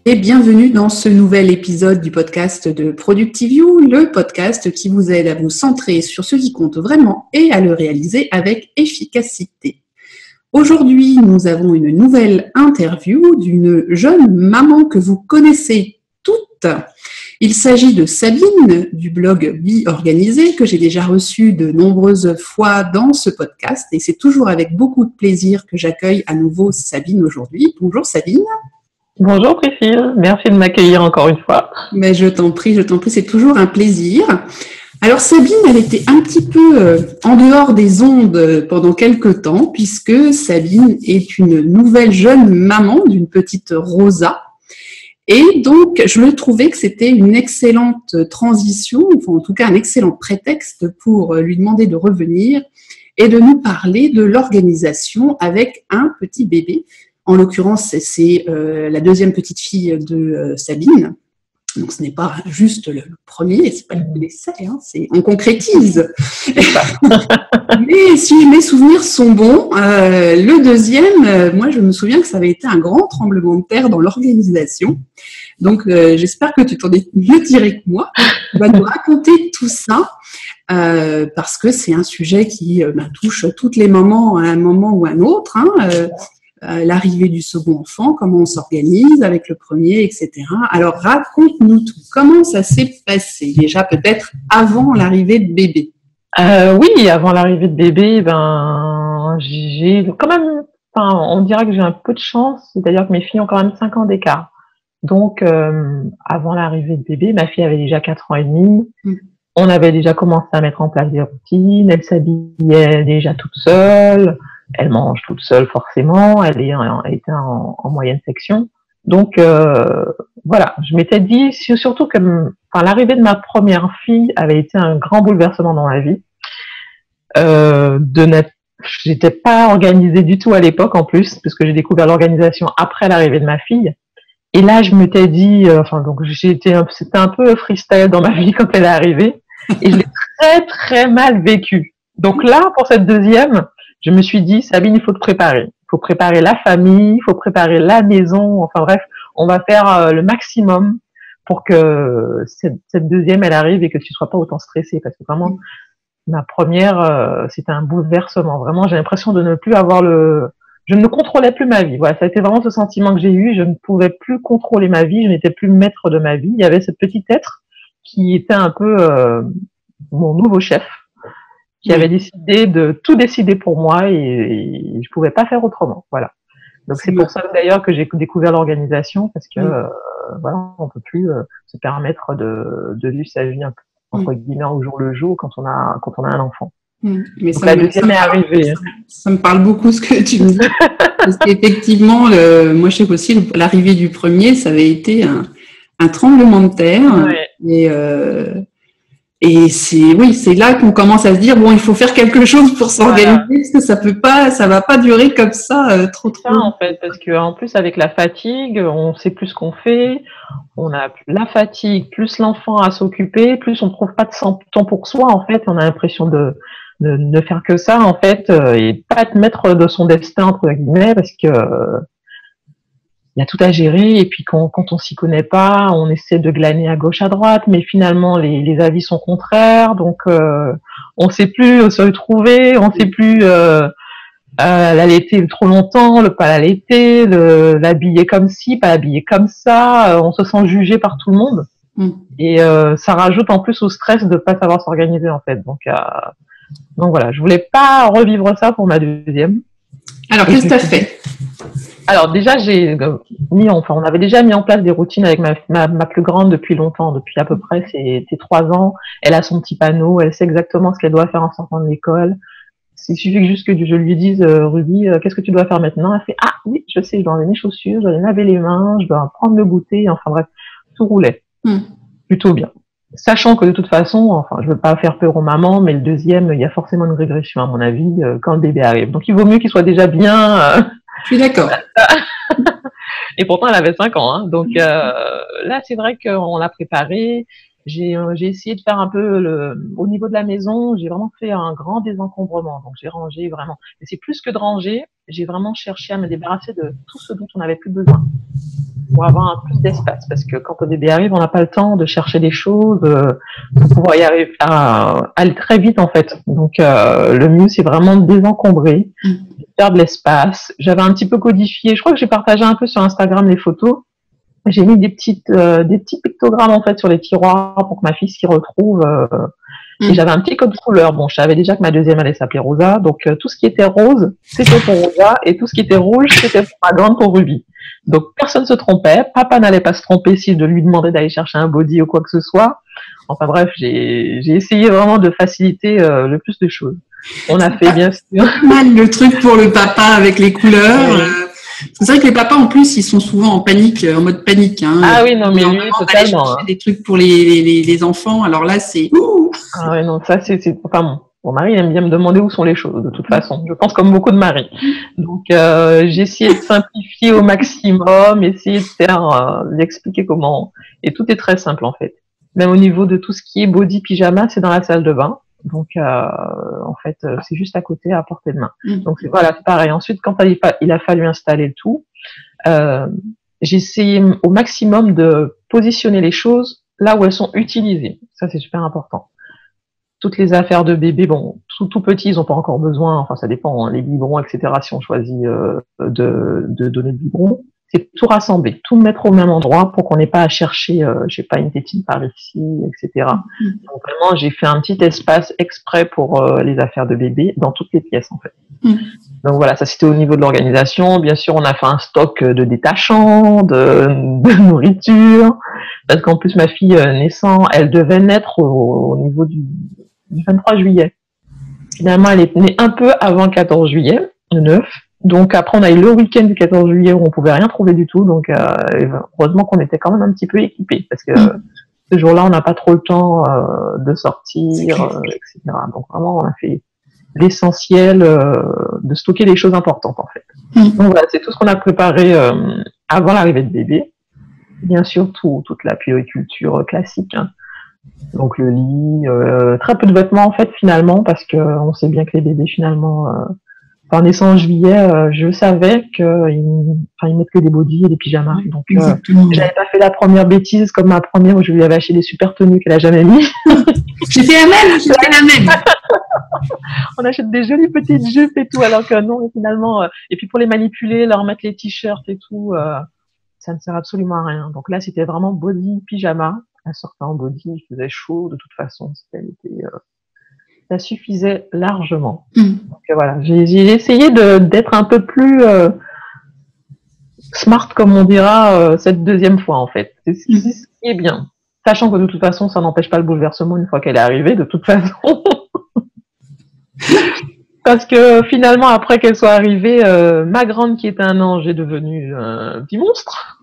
Et bienvenue dans ce nouvel épisode du podcast de ProductiveYou, le podcast qui vous aide à vous centrer sur ce qui compte vraiment et à le réaliser avec efficacité. Aujourd'hui, nous avons une nouvelle interview d'une jeune maman que vous connaissez toutes. Il s'agit de Sabine du blog Be Organisée que j'ai déjà reçue de nombreuses fois dans ce podcast et c'est toujours avec beaucoup de plaisir que j'accueille à nouveau Sabine aujourd'hui. Bonjour Sabine. Bonjour Priscille, merci de m'accueillir encore une fois. Mais je t'en prie, c'est toujours un plaisir. Alors Sabine, elle était un petit peu en dehors des ondes pendant quelques temps, puisque Sabine est une nouvelle jeune maman d'une petite Rosa. Et donc, je me trouvais que c'était une excellente transition, enfin en tout cas un excellent prétexte pour lui demander de revenir et de nous parler de l'organisation avec un petit bébé. En l'occurrence, c'est la deuxième petite fille de Sabine. Donc, ce n'est pas juste le premier, c'est pas l'essai, hein, on concrétise. Mais si mes souvenirs sont bons, le deuxième, moi, je me souviens que ça avait été un grand tremblement de terre dans l'organisation. Donc, j'espère que tu t'en es mieux tiré que moi. Tu vas nous raconter tout ça. Parce que c'est un sujet qui touche toutes les mamans à un moment ou à un autre. L'arrivée du second enfant, comment on s'organise avec le premier, etc. Alors, raconte-nous tout. Comment ça s'est passé? Déjà, peut-être avant l'arrivée de bébé. Oui, avant l'arrivée de bébé, j'ai quand même, on dirait que j'ai un peu de chance, c'est-à-dire que mes filles ont quand même 5 ans d'écart. Donc, avant l'arrivée de bébé, ma fille avait déjà 4 ans et demi. On avait déjà commencé à mettre en place des routines. Elle s'habillait déjà toute seule. Elle mange toute seule forcément, elle était en moyenne section. Donc voilà, je m'étais dit surtout que l'arrivée de ma première fille avait été un grand bouleversement dans ma vie. J'étais pas organisée du tout à l'époque en plus, puisque j'ai découvert l'organisation après l'arrivée de ma fille. Et là, je m'étais dit, c'était un peu freestyle dans ma vie quand elle est arrivée, et je l'ai très très mal vécu. Donc là, pour cette deuxième, je me suis dit, Sabine, il faut te préparer. Il faut préparer la famille, il faut préparer la maison. Enfin bref, on va faire le maximum pour que cette deuxième, elle arrive et que tu sois pas autant stressée. Parce que vraiment, ma première, c'était un bouleversement. Vraiment, j'ai l'impression de ne plus avoir je ne contrôlais plus ma vie. Voilà, ça a été vraiment ce sentiment que j'ai eu. Je ne pouvais plus contrôler ma vie. Je n'étais plus maître de ma vie. Il y avait ce petit être qui était un peu mon nouveau chef, qui avait décidé de tout décider pour moi et je pouvais pas faire autrement. Voilà. Donc c'est pour ça d'ailleurs que j'ai découvert l'organisation parce que voilà, on peut plus se permettre de vivre sa vie un peu entre guillemets au jour le jour quand on a un enfant. Mais donc la deuxième est arrivée. Ça me parle beaucoup ce que tu me dis parce qu'effectivement, moi je sais aussi l'arrivée du premier, ça avait été un tremblement de terre et c'est là qu'on commence à se dire bon, il faut faire quelque chose pour s'organiser parce que ça va pas durer comme ça trop. Ça en fait, parce que en plus avec la fatigue, on sait plus ce qu'on fait, on a la fatigue plus l'enfant à s'occuper, plus on trouve pas de temps pour soi en fait, on a l'impression de ne faire que ça en fait et pas être maître de son destin entre guillemets parce que il y a tout à gérer et puis quand on s'y connaît pas, on essaie de glaner à gauche à droite, mais finalement les avis sont contraires, donc on sait plus se retrouver, on sait plus l'allaiter trop longtemps, le pas l'allaiter, l'habiller comme ci, pas l'habiller comme ça, on se sent jugé par tout le monde et ça rajoute en plus au stress de pas savoir s'organiser en fait. Donc voilà, je voulais pas revivre ça pour ma deuxième. Alors qu'est-ce que tu as fait? Alors déjà, on avait déjà mis en place des routines avec ma plus grande depuis longtemps, depuis à peu près ses 3 ans. Elle a son petit panneau, elle sait exactement ce qu'elle doit faire en sortant de l'école. Il suffit juste que je lui dise, Ruby, qu'est-ce que tu dois faire maintenant? Elle fait, ah oui, je sais, je dois enlever mes chaussures, je dois laver les mains, je dois prendre le goûter, enfin bref, tout roulait. Plutôt bien. Sachant que de toute façon, je veux pas faire peur aux mamans, mais le deuxième, il y a forcément une régression à mon avis quand le bébé arrive. Donc il vaut mieux qu'il soit déjà bien. Je suis d'accord. Et pourtant, elle avait 5 ans. Hein. Donc là, c'est vrai qu'on l'a préparée. J'ai essayé de faire un peu au niveau de la maison, j'ai vraiment fait un grand désencombrement. Donc j'ai rangé vraiment. Mais c'est plus que de ranger, j'ai vraiment cherché à me débarrasser de tout ce dont on n'avait plus besoin pour avoir un plus d'espace. Parce que quand le bébé arrive, on n'a pas le temps de chercher des choses pour pouvoir y arriver à aller très vite en fait. Donc le mieux c'est vraiment de désencombrer, de faire de l'espace. J'avais un petit peu codifié, je crois que j'ai partagé un peu sur Instagram les photos. J'ai mis des petits pictogrammes en fait sur les tiroirs pour que ma fille s'y retrouve. Et j'avais un petit code couleur. Bon, je savais déjà que ma deuxième allait s'appeler Rosa, donc tout ce qui était rose, c'était pour Rosa, et tout ce qui était rouge, c'était pour ma grande, pour Ruby. Donc personne se trompait. Papa n'allait pas se tromper si je lui demandais d'aller chercher un body ou quoi que ce soit. Enfin bref, j'ai essayé vraiment de faciliter le plus de choses. On a fait bien sûr. Mal le truc pour le papa avec les couleurs. C'est vrai que les papas, en plus, ils sont souvent en panique, en mode panique. Hein. Ah oui, non, mais lui, totalement. Des trucs pour les enfants. Alors là, c'est... Ah ouais, non, ça, c'est... Enfin, mon mari aime bien me demander où sont les choses, de toute façon. Je pense comme beaucoup de maris. Donc, j'ai essayé de simplifier au maximum, essayer de faire, d'expliquer comment... Et tout est très simple, en fait. Même au niveau de tout ce qui est body pyjama, c'est dans la salle de bain. Donc, en fait, c'est juste à côté, à portée de main. Donc, voilà, c'est pareil. Ensuite, quand il a fallu installer le tout, j'ai essayé au maximum de positionner les choses là où elles sont utilisées. Ça, c'est super important. Toutes les affaires de bébé, bon, tout petit, ils n'ont pas encore besoin, enfin, ça dépend, hein, les biberons, etc., si on choisit de donner le biberon. C'est tout rassembler, tout mettre au même endroit pour qu'on n'ait pas à chercher, je sais pas, une tétine par ici, etc. Donc vraiment, j'ai fait un petit espace exprès pour les affaires de bébé dans toutes les pièces en fait. Donc voilà, ça c'était au niveau de l'organisation. Bien sûr, on a fait un stock de détachants, de nourriture, parce qu'en plus ma fille naissant, elle devait naître au niveau du 23 juillet. Finalement, elle est née un peu avant le 14 juillet, le 9. Donc après, on a eu le week-end du 14 juillet où on pouvait rien trouver du tout. Donc heureusement qu'on était quand même un petit peu équipés parce que ce jour-là, on n'a pas trop le temps de sortir, etc. Donc vraiment, on a fait l'essentiel de stocker les choses importantes en fait. Donc voilà, c'est tout ce qu'on a préparé avant l'arrivée de bébé. Bien sûr, toute la puériculture classique. Hein. Donc le lit, très peu de vêtements en fait finalement parce que on sait bien que les bébés finalement... En naissant en juillet, je savais qu'ils mettent que des bodys et des pyjamas. Donc, j'avais pas fait la première bêtise comme ma première où je lui avais acheté des super tenues qu'elle a jamais mis. J'ai fait la même. On achète des jolies petites jupes et tout, alors que non, finalement, et puis pour les manipuler, leur mettre les t-shirts et tout, ça ne sert absolument à rien. Donc là, c'était vraiment body, pyjama. Elle sortait en body, il faisait chaud, de toute façon, ça suffisait largement. Donc voilà, j'ai essayé d'être un peu plus smart, comme on dira, cette deuxième fois en fait. C'est ce qui est bien. Sachant que de toute façon, ça n'empêche pas le bouleversement une fois qu'elle est arrivée, de toute façon. Parce que finalement, après qu'elle soit arrivée, ma grande qui était un ange est devenue un petit monstre.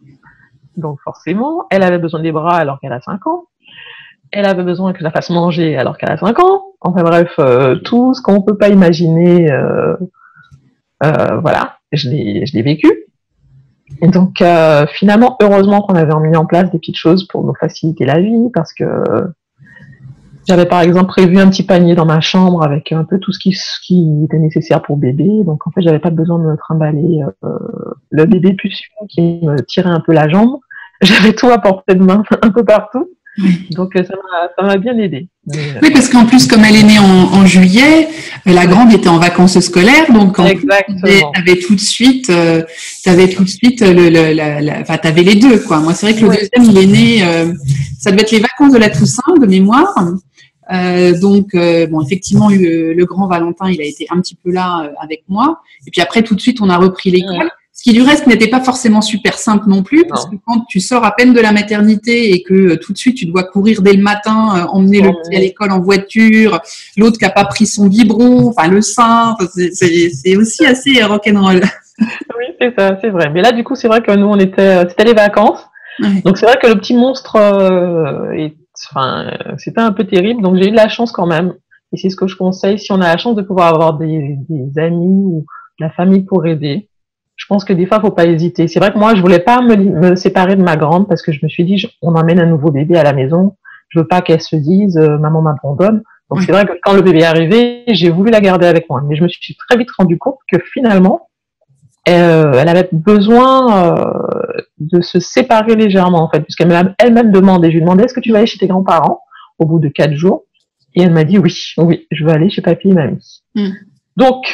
Donc forcément, elle avait besoin des bras alors qu'elle a 5 ans. Elle avait besoin que je la fasse manger alors qu'elle a 5 ans. Enfin bref, tout ce qu'on peut pas imaginer, voilà, je l'ai vécu. Et donc finalement, heureusement qu'on avait mis en place des petites choses pour nous faciliter la vie, parce que j'avais par exemple prévu un petit panier dans ma chambre avec un peu tout ce qui était nécessaire pour bébé. Donc en fait, j'avais pas besoin de me trimballer le bébé puceau qui me tirait un peu la jambe. J'avais tout à portée de main un peu partout. Donc ça m'a bien aidé. Oui, parce qu'en plus, comme elle est née en juillet, la grande était en vacances scolaires, donc t'avais tout de suite, t'avais les deux, quoi. Moi, c'est vrai que le deuxième, il est né, ça devait être les vacances de la Toussaint, de mémoire. Donc, bon, effectivement, le grand Valentin, il a été un petit peu là avec moi. Et puis après, tout de suite, on a repris l'école. Ce qui, du reste, n'était pas forcément super simple non plus, parce que quand tu sors à peine de la maternité et que tout de suite, tu dois courir dès le matin, emmener le petit à l'école en voiture, l'autre qui n'a pas pris son biberon, enfin le sein, c'est aussi assez rock'n'roll. Oui, c'est ça, c'est vrai. Mais là, du coup, c'est vrai que nous, c'était les vacances. Donc, c'est vrai que le petit monstre, c'était un peu terrible. Donc, j'ai eu de la chance quand même. Et c'est ce que je conseille si on a la chance de pouvoir avoir des amis ou de la famille pour aider. Je pense que des fois, faut pas hésiter. C'est vrai que moi, je voulais pas me séparer de ma grande parce que je me suis dit, on emmène un nouveau bébé à la maison. je veux pas qu'elle se dise maman m'abandonne. Donc c'est vrai que quand le bébé est arrivé, j'ai voulu la garder avec moi, mais je me suis très vite rendu compte que finalement elle avait besoin de se séparer légèrement en fait, puisqu'elle m'a elle-même demandé, je lui ai demandé est-ce que tu vas aller chez tes grands-parents au bout de 4 jours, et elle m'a dit oui, je veux aller chez papy et mamie. Donc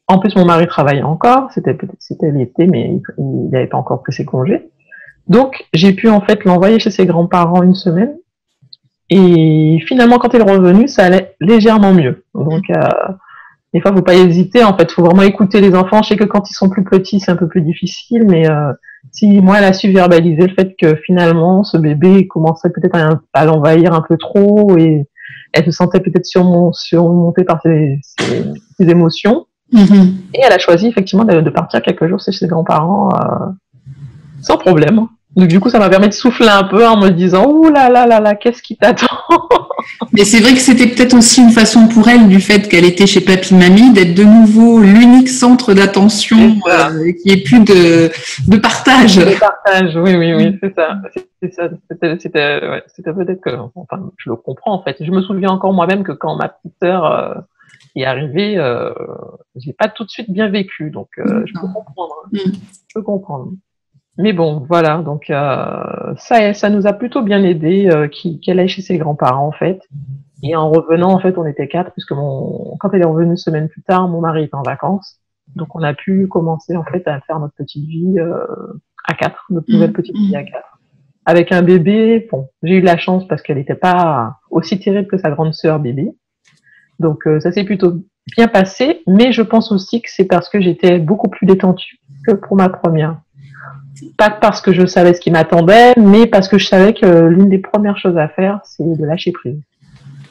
en plus mon mari travaillait encore, c'était l'été, mais il n'avait pas encore pris ses congés. Donc, j'ai pu en fait l'envoyer chez ses grands-parents une semaine. Et finalement, quand elle est revenue, ça allait légèrement mieux. Donc, des fois, faut pas hésiter. En fait, faut vraiment écouter les enfants. Je sais que quand ils sont plus petits, c'est un peu plus difficile. Mais si moi, elle a su verbaliser le fait que finalement, ce bébé commençait peut-être à l'envahir un peu trop et elle se sentait peut-être surmontée par ses émotions. Et elle a choisi effectivement de partir quelques jours chez ses grands-parents sans problème. Donc du coup, ça m'a permis de souffler un peu en me disant « Ouh là là là là, qu'est-ce qui t'attend ?» Mais c'est vrai que c'était peut-être aussi une façon pour elle, du fait qu'elle était chez papy-mamie, d'être de nouveau l'unique centre d'attention, qu'il n'y ait plus de partage. De partage, oui, c'est ça. C'était peut-être que... Enfin, je le comprends en fait. Je me souviens encore moi-même que quand ma petite sœur est arrivée, j'ai pas tout de suite bien vécu. Donc je peux comprendre. Je peux comprendre. Mais bon, voilà, donc ça nous a plutôt bien aidé qu'elle aille chez ses grands-parents en fait. Et en revenant, en fait, on était 4, puisque quand elle est revenue une semaine plus tard, mon mari était en vacances. Donc on a pu commencer en fait à faire notre petite vie à 4, notre nouvelle petite vie à 4. Avec un bébé, bon, j'ai eu de la chance parce qu'elle n'était pas aussi terrible que sa grande sœur bébé. Donc ça s'est plutôt bien passé, mais je pense aussi que c'est parce que j'étais beaucoup plus détendue que pour ma première. Pas parce que je savais ce qui m'attendait, mais parce que je savais que l'une des premières choses à faire, c'est de lâcher prise.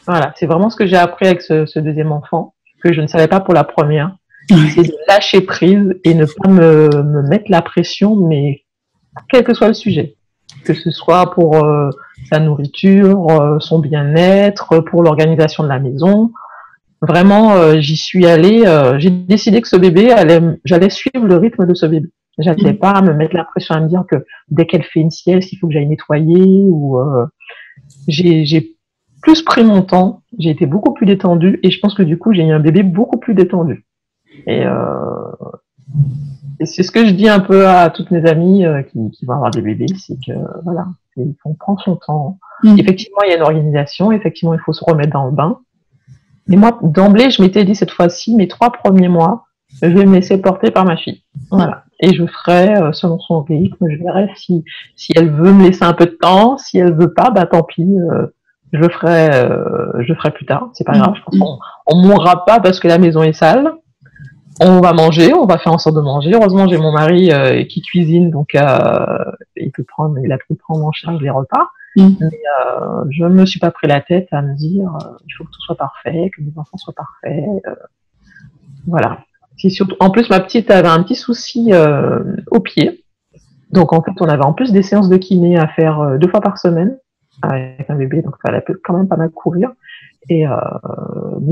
Voilà, c'est vraiment ce que j'ai appris avec ce deuxième enfant, que je ne savais pas pour la première. C'est de lâcher prise et ne pas me mettre la pression, mais quel que soit le sujet. Que ce soit pour sa nourriture, son bien-être, pour l'organisation de la maison. Vraiment, j'y suis allée, j'ai décidé que ce bébé, j'allais suivre le rythme de ce bébé. J'allais pas me mettre la pression à me dire que dès qu'elle fait une sieste, il faut que j'aille nettoyer ou j'ai plus pris mon temps, j'ai été beaucoup plus détendue et je pense que du coup, j'ai eu un bébé beaucoup plus détendu. Et c'est ce que je dis un peu à toutes mes amies qui vont avoir des bébés, c'est que voilà, on prend son temps. Effectivement, il y a une organisation, effectivement, il faut se remettre dans le bain. Et moi, d'emblée, je m'étais dit cette fois-ci, mes 3 premiers mois, je vais me laisser porter par ma fille. Voilà. Et je ferai selon son rythme, je verrai si elle veut me laisser un peu de temps, si elle veut pas, bah tant pis, je le ferai plus tard, c'est pas grave, je pense qu'on mourra pas parce que la maison est sale. On va manger, on va faire en sorte de manger. Heureusement, j'ai mon mari qui cuisine, donc il a pu prendre en charge les repas. Mais je me suis pas pris la tête à me dire il faut que tout soit parfait, que mes enfants soient parfaits. Voilà. C'est surtout, en plus, ma petite avait un petit souci au pied. Donc, en fait, on avait en plus des séances de kiné à faire 2 fois par semaine avec un bébé. Donc, elle peut quand même pas mal courir. Mais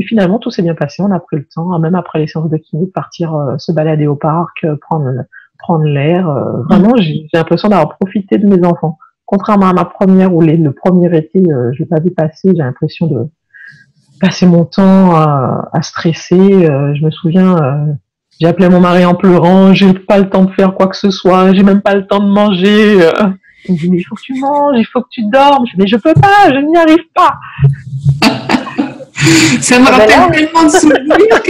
finalement, tout s'est bien passé. On a pris le temps, même après les séances de kiné, de partir se balader au parc, prendre l'air. Vraiment, j'ai l'impression d'avoir profité de mes enfants. Contrairement à ma première, où le premier été, je l'ai pas vu passer, j'ai l'impression de passer mon temps à stresser. Je me souviens, j'ai appelé mon mari en pleurant, j'ai pas le temps de faire quoi que ce soit, j'ai même pas le temps de manger. Il me dit mais il faut que tu manges, il faut que tu dormes. Je dis mais je peux pas, je n'y arrive pas. Ça me rappelle tellement de souvenirs.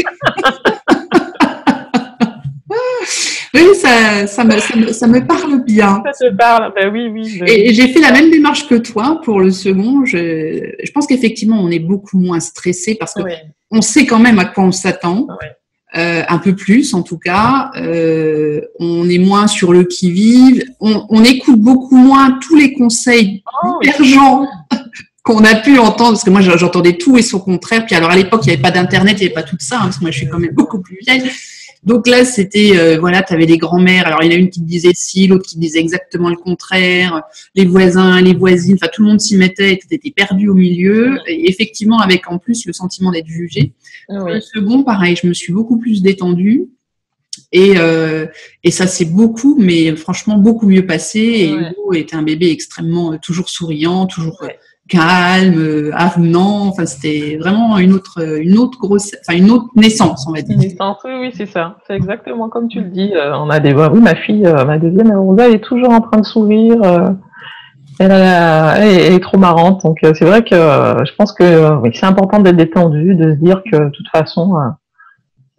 Oui, ça me parle bien. Ça te parle, ben oui. Et j'ai fait la même démarche que toi pour le second. Je pense qu'effectivement, on est beaucoup moins stressé parce que on sait quand même à quoi on s'attend. Un peu plus en tout cas. On est moins sur le qui-vive. On écoute beaucoup moins tous les conseils divergents qu'on a pu entendre, parce que moi j'entendais tout et son contraire. Puis alors à l'époque, il n'y avait pas d'internet, il n'y avait pas tout ça, parce que moi je suis quand même beaucoup plus vieille. Donc là, c'était, tu avais des grands-mères. Alors, il y en a une qui te disait ci, l'autre qui disait exactement le contraire. Les voisins, les voisines, enfin, tout le monde s'y mettait et tu étais perdu au milieu. Et effectivement, avec en plus le sentiment d'être jugé. Le second, pareil, je me suis beaucoup plus détendue. Et ça s'est beaucoup, mais franchement, beaucoup mieux passé. Et Hugo était un bébé extrêmement, toujours souriant, toujours calme, avenant. Enfin, c'était vraiment une autre naissance, on va dire. Une naissance, oui, c'est ça. C'est exactement comme tu le dis. On a oui, ma fille, ma deuxième, elle est toujours en train de sourire. Elle est trop marrante. Donc, c'est vrai que je pense que oui, c'est important d'être détendu, de se dire que de toute façon,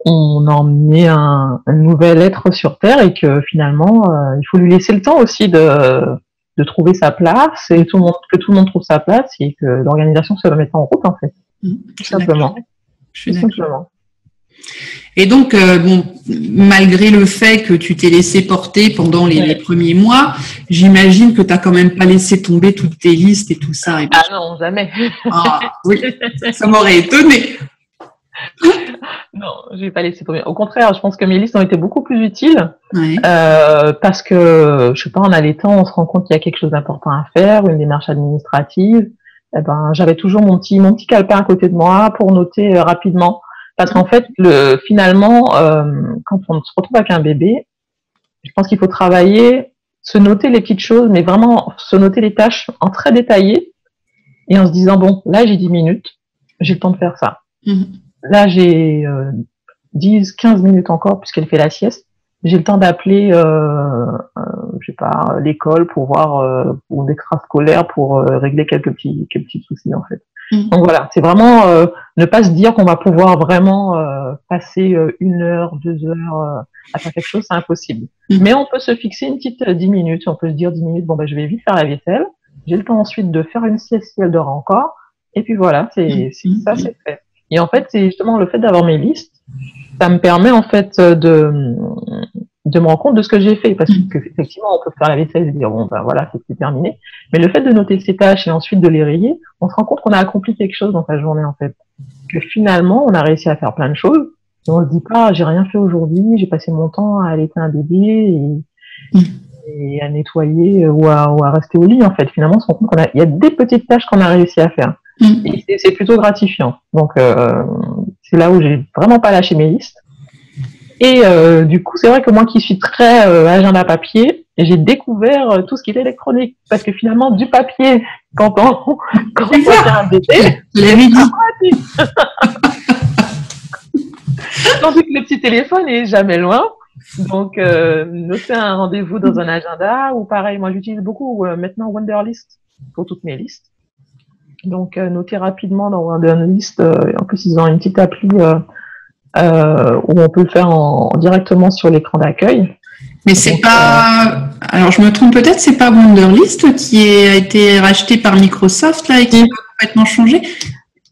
on a emmené un nouvel être sur Terre et que finalement, il faut lui laisser le temps aussi de trouver sa place et que tout le monde trouve sa place et que l'organisation se remette en route, en fait. Tout simplement. Je suis d'accord. Et donc, malgré le fait que tu t'es laissé porter pendant les premiers mois, j'imagine que tu n'as quand même pas laissé tomber toutes tes listes et tout ça. Ah non, jamais. Ah oui, ça m'aurait étonné. Non, je n'ai pas laissé tomber. Au contraire, je pense que mes listes ont été beaucoup plus utiles parce que, je sais pas, en allaitant, on se rend compte qu'il y a quelque chose d'important à faire, une démarche administrative. J'avais toujours mon petit calepin à côté de moi pour noter rapidement. Parce qu'en fait, finalement, quand on se retrouve avec un bébé, je pense qu'il faut travailler, se noter les petites choses, mais vraiment se noter les tâches en très détaillé et en se disant, bon, là, j'ai 10 minutes, j'ai le temps de faire ça. Là, j'ai 10-15 minutes encore puisqu'elle fait la sieste. J'ai le temps d'appeler, je sais pas, l'école pour voir, ou d'extrascolaire pour régler quelques petits soucis, en fait. Donc voilà, c'est vraiment ne pas se dire qu'on va pouvoir vraiment passer 1 heure, 2 heures à faire quelque chose, c'est impossible. Mais on peut se fixer une petite 10 minutes, on peut se dire 10 minutes, bon je vais vite faire la vaisselle, j'ai le temps ensuite de faire une sieste si elle dort encore, et puis voilà, c'est fait. Et en fait, c'est justement le fait d'avoir mes listes, ça me permet en fait de me rendre compte de ce que j'ai fait, parce qu'effectivement, on peut faire la vaisselle et dire, bon, voilà, c'est terminé. Mais le fait de noter ces tâches et ensuite de les rayer, on se rend compte qu'on a accompli quelque chose dans sa journée, en fait. Que finalement, on a réussi à faire plein de choses, et on se dit pas, j'ai rien fait aujourd'hui, j'ai passé mon temps à allaiter un bébé et à nettoyer ou à rester au lit, en fait. Finalement, on se rend compte il y a des petites tâches qu'on a réussi à faire. Et c'est plutôt gratifiant. Donc, c'est là où j'ai vraiment pas lâché mes listes. Et du coup, c'est vrai que moi qui suis très agenda papier, j'ai découvert tout ce qui est électronique. Parce que finalement, du papier, quand on fait un bébé, c'est pratique. Tandis que le petit téléphone est jamais loin. Donc, noter un rendez-vous dans un agenda, ou pareil, moi j'utilise beaucoup maintenant Wunderlist pour toutes mes listes. Donc, noter rapidement dans Wunderlist, en plus ils ont une petite appli où on peut le faire directement sur l'écran d'accueil. Mais c'est pas. Alors je me trompe peut-être, c'est pas Wunderlist qui a été racheté par Microsoft là et qui a complètement changé.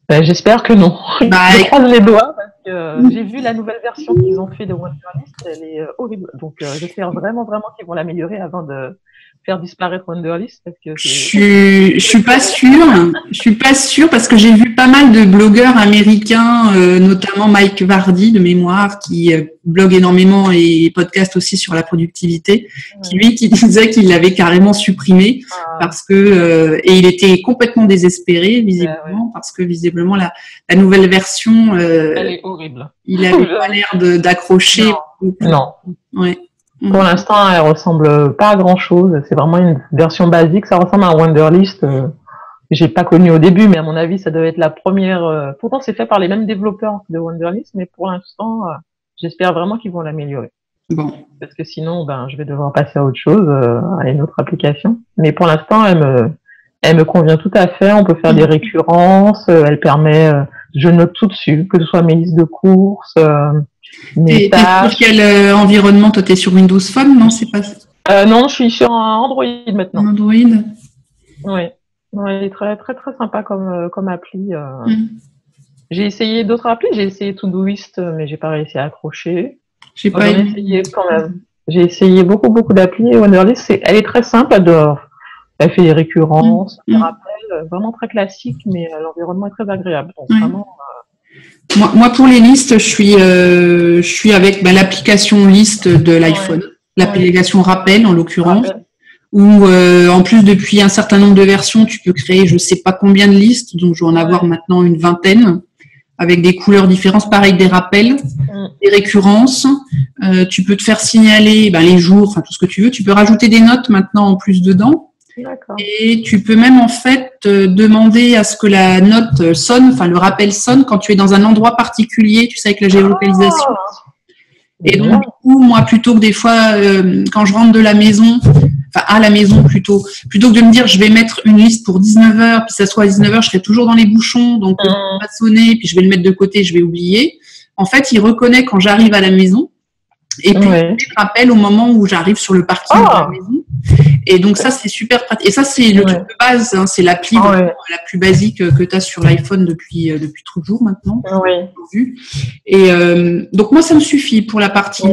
J'espère que non. Je croise les doigts parce que j'ai vu la nouvelle version qu'ils ont fait de Wunderlist, elle est horrible. Donc j'espère vraiment qu'ils vont l'améliorer avant de faire disparaître Wunderlist parce que je suis pas sûre parce que j'ai vu pas mal de blogueurs américains, notamment Mike Vardy de mémoire qui blogue énormément et podcast aussi sur la productivité, qui disait qu'il l'avait carrément supprimé parce que et il était complètement désespéré visiblement parce que visiblement la nouvelle version elle est horrible. Il avait pas l'air d'accrocher. Non. Ouais. Pour l'instant, elle ressemble pas à grand chose. C'est vraiment une version basique. Ça ressemble à un Wunderlist. J'ai pas connu au début, mais à mon avis, ça doit être la première. Pourtant, c'est fait par les mêmes développeurs de Wunderlist, mais pour l'instant, j'espère vraiment qu'ils vont l'améliorer. Bon. Parce que sinon, je vais devoir passer à autre chose, à une autre application. Mais pour l'instant, elle me convient tout à fait. On peut faire des récurrences. Elle permet, je note tout dessus, que ce soit mes listes de courses. T'es sur quel environnement? Toi, t'es sur Windows Phone, non? C'est pas. Non, je suis sur un Android maintenant. Android. Oui. Elle est très très très sympa comme appli. J'ai essayé d'autres applis. J'ai essayé Todoist, mais j'ai pas réussi à accrocher. J'ai essayé quand même. J'ai essayé beaucoup d'applis. Et Wunderlist, elle est très simple. Elle fait des récurrences, des rappels, vraiment très classique, mais l'environnement est très agréable. Donc vraiment. Moi, pour les listes, je suis avec l'application liste de l'iPhone, l'application Rappel en l'occurrence, où en plus depuis un certain nombre de versions, tu peux créer je sais pas combien de listes, donc je vais en avoir maintenant une vingtaine, avec des couleurs différentes, pareil des rappels, des récurrences. Tu peux te faire signaler les jours, enfin tout ce que tu veux. Tu peux rajouter des notes maintenant en plus dedans. D'accord. Et tu peux même en fait demander à ce que la note sonne, enfin le rappel sonne quand tu es dans un endroit particulier, tu sais, avec la géolocalisation. Et donc, du coup, moi, plutôt que des fois, quand je rentre de la maison, enfin à la maison plutôt que de me dire je vais mettre une liste pour 19h, puis ça soit à 19h, je serai toujours dans les bouchons, donc ça va sonner, puis je vais le mettre de côté, je vais oublier. En fait, il reconnaît quand j'arrive à la maison, et puis il me rappelle au moment où j'arrive sur le parking de la maison. Et donc ça, c'est super pratique. Et ça, c'est le truc de base, hein, c'est l'appli la plus basique que tu as sur l'iPhone depuis toujours maintenant. Et donc moi, ça me suffit pour la partie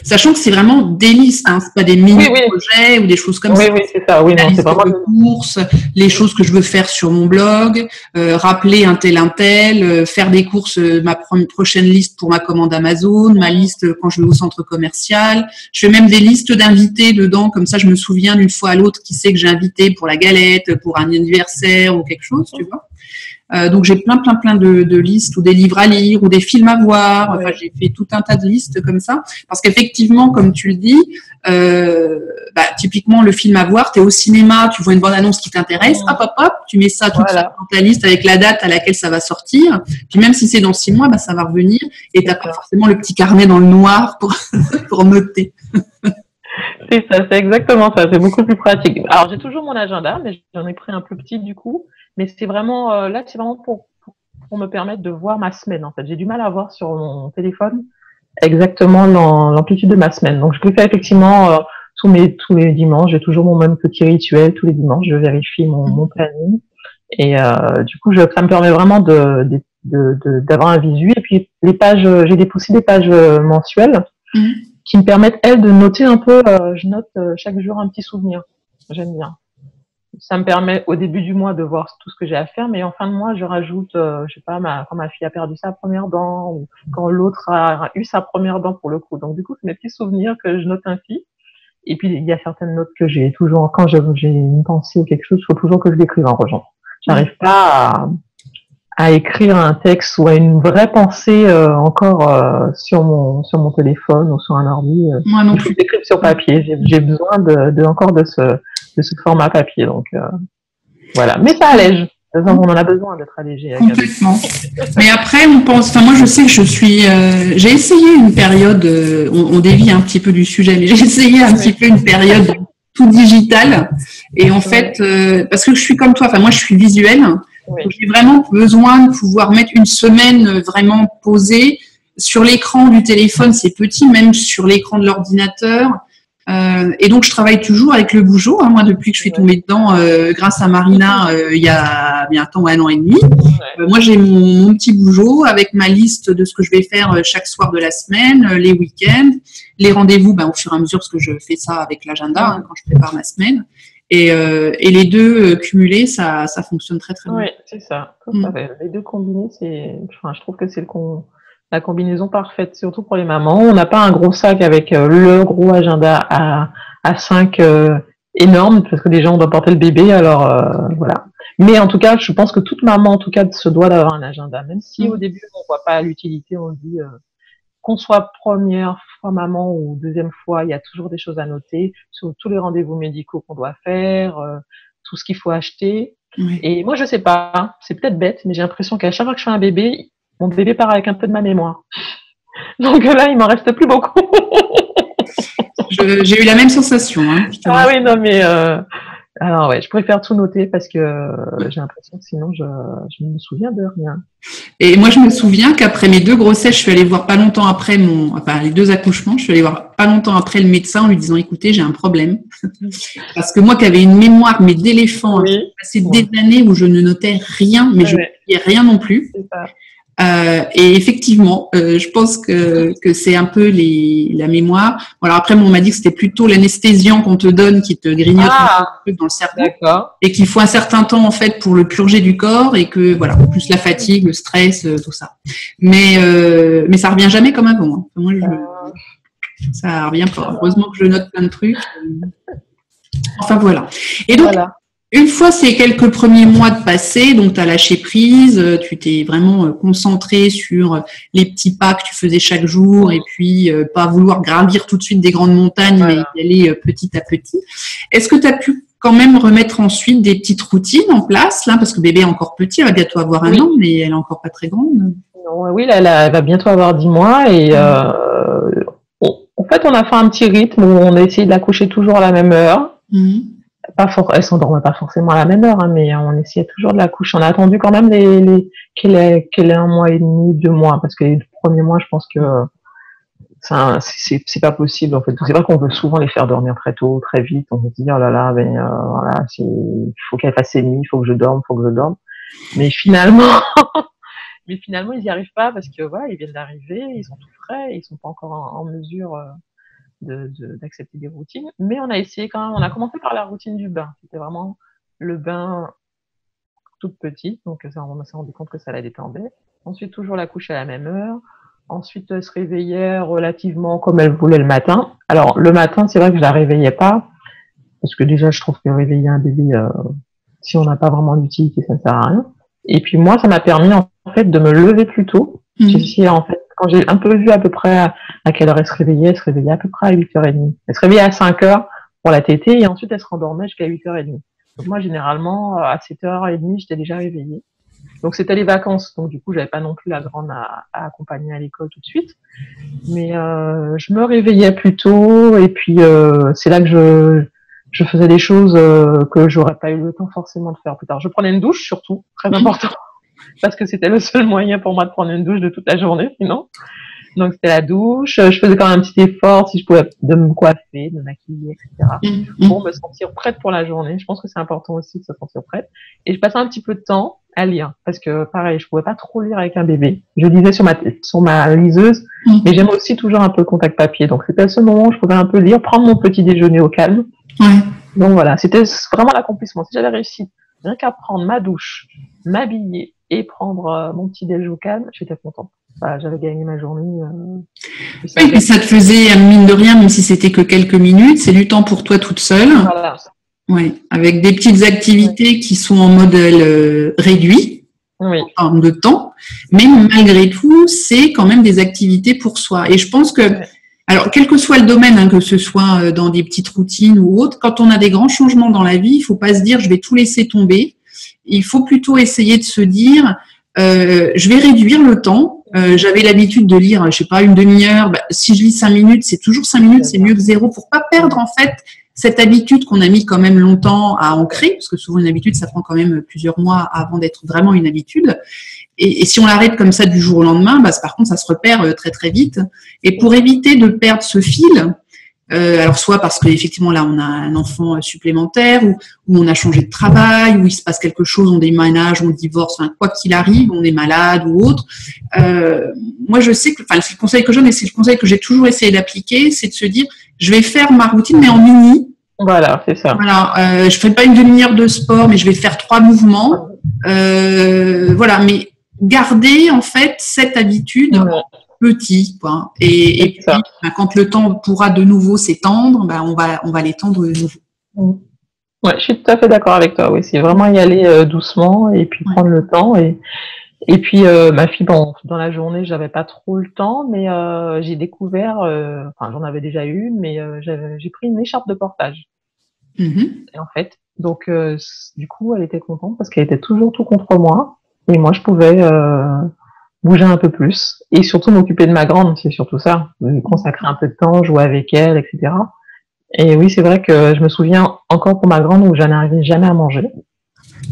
sachant que c'est vraiment des listes, hein, c'est pas des mini-projets ou des choses comme ça. Oui, c'est ça. Oui, non, c'est vraiment de courses, les choses que je veux faire sur mon blog, rappeler un tel, faire des courses, ma prochaine liste pour ma commande Amazon, ma liste quand je vais au centre commercial. Je fais même des listes d'invités dedans, comme ça je me souviens d'une fois à l'autre qui c'est que j'ai invité pour la galette, pour un anniversaire ou quelque chose, tu vois. Donc j'ai plein de listes ou des livres à lire ou des films à voir. Enfin, j'ai fait tout un tas de listes comme ça parce qu'effectivement, comme tu le dis, typiquement le film à voir, tu es au cinéma, tu vois une bande-annonce qui t'intéresse, hop, tu mets ça tout de suite dans ta liste avec la date à laquelle ça va sortir. Puis même si c'est dans 6 mois, ça va revenir et t'as pas forcément le petit carnet dans le noir pour noter. C'est ça, c'est exactement ça. C'est beaucoup plus pratique. Alors j'ai toujours mon agenda, mais j'en ai pris un plus petit du coup. Mais c'est vraiment là, c'est vraiment pour me permettre de voir ma semaine. En fait, j'ai du mal à voir sur mon téléphone exactement l'amplitude de ma semaine. Donc, je peux faire effectivement tous les dimanches. J'ai toujours mon même petit rituel tous les dimanches. Je vérifie mon planning et du coup, ça me permet vraiment d'avoir un visu. Et puis les pages, j'ai aussi des pages mensuelles qui me permettent elles de noter un peu. Je note chaque jour un petit souvenir. J'aime bien. Ça me permet au début du mois de voir tout ce que j'ai à faire, mais en fin de mois, je rajoute, je sais pas, quand ma fille a perdu sa première dent ou quand l'autre a eu sa première dent pour le coup. Donc du coup, c'est mes petits souvenirs que je note ainsi. Et puis il y a certaines notes que j'ai toujours, quand j'ai une pensée ou quelque chose, il faut toujours que je l'écrive en rejoint. J'arrive pas à écrire un texte ou à une vraie pensée encore sur mon téléphone ou sur un ordi. Moi non plus. Il faut l'écrire sur papier. J'ai besoin encore de ce format papier. Donc voilà. Mais ça allège. On en a besoin d'être allégé. Complètement. Mais après, on pense. Enfin, moi, je sais que je suis. J'ai essayé une période. On dévie un petit peu du sujet, mais j'ai essayé un petit peu une période tout digitale. Et en fait, parce que je suis comme toi. Enfin, moi, je suis visuelle. Donc, j'ai vraiment besoin de pouvoir mettre une semaine vraiment posée. Sur l'écran du téléphone, c'est petit, même sur l'écran de l'ordinateur. Et donc, je travaille toujours avec le Bougeot. Hein, moi, depuis que je suis tombée dedans, grâce à Marina, il y a bientôt 1 an et demi. Moi, j'ai mon petit Bougeot avec ma liste de ce que je vais faire chaque soir de la semaine, les week-ends, les rendez-vous au fur et à mesure, parce que je fais ça avec l'agenda quand je prépare ma semaine. Et les deux cumulés, ça fonctionne très, très bien. Oui, c'est ça. Les deux combinés, je trouve que c'est la combinaison parfaite, surtout pour les mamans. On n'a pas un gros sac avec le gros agenda à 5 énorme, parce que déjà on doit porter le bébé, alors voilà. Mais en tout cas, je pense que toute maman, en tout cas, se doit d'avoir un agenda. Même si au début on voit pas l'utilité, on dit qu'on soit première fois maman ou deuxième fois, il y a toujours des choses à noter sur tous les rendez-vous médicaux qu'on doit faire, tout ce qu'il faut acheter. Oui. Et moi, je sais pas, c'est peut-être bête, mais j'ai l'impression qu'à chaque fois que je fais un bébé, mon bébé part avec un peu de ma mémoire. Donc là, il m'en reste plus beaucoup. J'ai eu la même sensation. Hein, oui, non, mais alors ouais, je préfère tout noter parce que j'ai l'impression que sinon je me souviens de rien. Et moi, je me souviens qu'après mes 2 grossesses, je suis allée voir pas longtemps après les 2 accouchements, je suis allée voir pas longtemps après le médecin en lui disant, écoutez, j'ai un problème. Parce que moi qui avais une mémoire, mais d'éléphant, passé des années où je ne notais rien, mais je ne notais rien non plus. C'est ça. Et effectivement, je pense que c'est un peu la mémoire. Bon, alors après, on m'a dit que c'était plutôt l'anesthésiant qu'on te donne qui te grignote un peu dans le cerveau, et qu'il faut un certain temps en fait pour le purger du corps, et que voilà, plus la fatigue, le stress, tout ça. Mais ça revient jamais comme avant. Hein. Moi, ça revient pas. Heureusement que je note plein de trucs. Enfin voilà. Et donc. Voilà. Une fois ces quelques premiers mois de passé, donc tu as lâché prise, tu t'es vraiment concentré sur les petits pas que tu faisais chaque jour et puis pas vouloir gravir tout de suite des grandes montagnes, mais y aller petit à petit. Est-ce que tu as pu quand même remettre ensuite des petites routines en place, là, parce que bébé est encore petit, elle va bientôt avoir un an, mais elle est encore pas très grande. Non, oui, là, elle va bientôt avoir 10 mois et en fait, on a fait un petit rythme où on a essayé de la coucher toujours à la même heure. Elle s'endormait pas forcément à la même heure, hein, mais on essayait toujours de la coucher. On a attendu quand même qu'elle ait 1 mois et demi, 2 mois, parce que les premiers mois, je pense que c'est pas possible, en fait. C'est vrai qu'on veut souvent les faire dormir très tôt, très vite. On se dit, oh là là, voilà, il faut qu'elle fasse ses nuits, il faut que je dorme. Mais finalement, ils y arrivent pas parce que voilà, ils viennent d'arriver, ils sont tout frais, ils sont pas encore en mesure d'accepter des routines. Mais on a essayé quand même, on a commencé par la routine du bain. C'était vraiment le bain toute petite, donc ça, on s'est rendu compte que ça la détendait. Ensuite, toujours la coucher à la même heure. Ensuite, elle se réveillait relativement comme elle voulait le matin. Alors, le matin, c'est vrai que je la réveillais pas, parce que déjà, je trouve que réveiller un bébé, si on n'a pas vraiment d'utilité, ça ne sert à rien. Et puis moi, ça m'a permis en fait de me lever plus tôt. J'ai essayé, en fait, quand j'ai un peu vu à peu près à quelle heure elle se réveillait à peu près à 8h30. Elle se réveillait à 5h pour la tétée et ensuite elle se rendormait jusqu'à 8h30. Donc moi, généralement, à 7h30, j'étais déjà réveillée. Donc c'était les vacances, donc du coup, j'avais pas non plus la grande à accompagner à l'école tout de suite. Mais je me réveillais plus tôt et puis c'est là que je faisais des choses que j'aurais pas eu le temps forcément de faire plus tard. Je prenais une douche surtout, très important, parce que c'était le seul moyen pour moi de prendre une douche de toute la journée, sinon. Donc c'était la douche. Je faisais quand même un petit effort si je pouvais de me coiffer, de me maquiller, etc. Pour me sentir prête pour la journée. Je pense que c'est important aussi de se sentir prête. Et je passais un petit peu de temps à lire, parce que pareil, je pouvais pas trop lire avec un bébé. Je lisais sur ma liseuse, mais j'aime aussi toujours un peu le contact papier. Donc c'était à ce moment où je pouvais un peu lire, prendre mon petit déjeuner au calme. Donc voilà, c'était vraiment l'accomplissement. Si j'avais réussi rien qu'à prendre ma douche, m'habiller et prendre mon petit déjeuner au calme, j'étais contente. Voilà, j'avais gagné ma journée. Oui, puis ça te faisait, mine de rien, même si c'était que quelques minutes, c'est du temps pour toi toute seule. Voilà. Ouais, avec des petites activités qui sont en modèle réduit en termes de temps, mais malgré tout, c'est quand même des activités pour soi. Et je pense que, alors, quel que soit le domaine, hein, que ce soit dans des petites routines ou autres, quand on a des grands changements dans la vie, il faut pas se dire je vais tout laisser tomber. Il faut plutôt essayer de se dire je vais réduire le temps. J'avais l'habitude de lire, je sais pas, une demi-heure. Bah, si je lis 5 minutes, c'est toujours 5 minutes, c'est mieux que 0 pour pas perdre en fait cette habitude qu'on a mis quand même longtemps à ancrer, parce que souvent une habitude, ça prend quand même plusieurs mois avant d'être vraiment une habitude. Et si on l'arrête comme ça du jour au lendemain, bah, par contre, ça se repère très très vite. Et pour éviter de perdre ce fil, alors soit parce qu'effectivement là on a un enfant supplémentaire, ou on a changé de travail, ou il se passe quelque chose, on déménage, on divorce, enfin, quoi qu'il arrive, on est malade ou autre. Moi je sais que, enfin c'est le conseil que je donne, et c'est le conseil que j'ai toujours essayé d'appliquer, c'est de se dire je vais faire ma routine mais en mini. Voilà, c'est ça. Voilà, je fais pas une demi-heure de sport, mais je vais faire 3 mouvements. Voilà, mais garder en fait cette habitude petit, quoi. Et puis, quand le temps pourra de nouveau s'étendre, ben, on va l'étendre de nouveau. Ouais, je suis tout à fait d'accord avec toi. Oui, c'est vraiment y aller doucement et puis prendre le temps. Et puis ma fille, bon, dans la journée, j'avais pas trop le temps, mais j'ai découvert, enfin j'en avais déjà eu, mais j'ai pris une écharpe de portage. Et en fait, donc du coup, elle était contente parce qu'elle était toujours tout contre moi, et moi je pouvais bouger un peu plus et surtout m'occuper de ma grande, c'est surtout ça, lui consacrer un peu de temps, jouer avec elle, etc. Et oui, c'est vrai que je me souviens encore pour ma grande où je n'arrivais jamais à manger.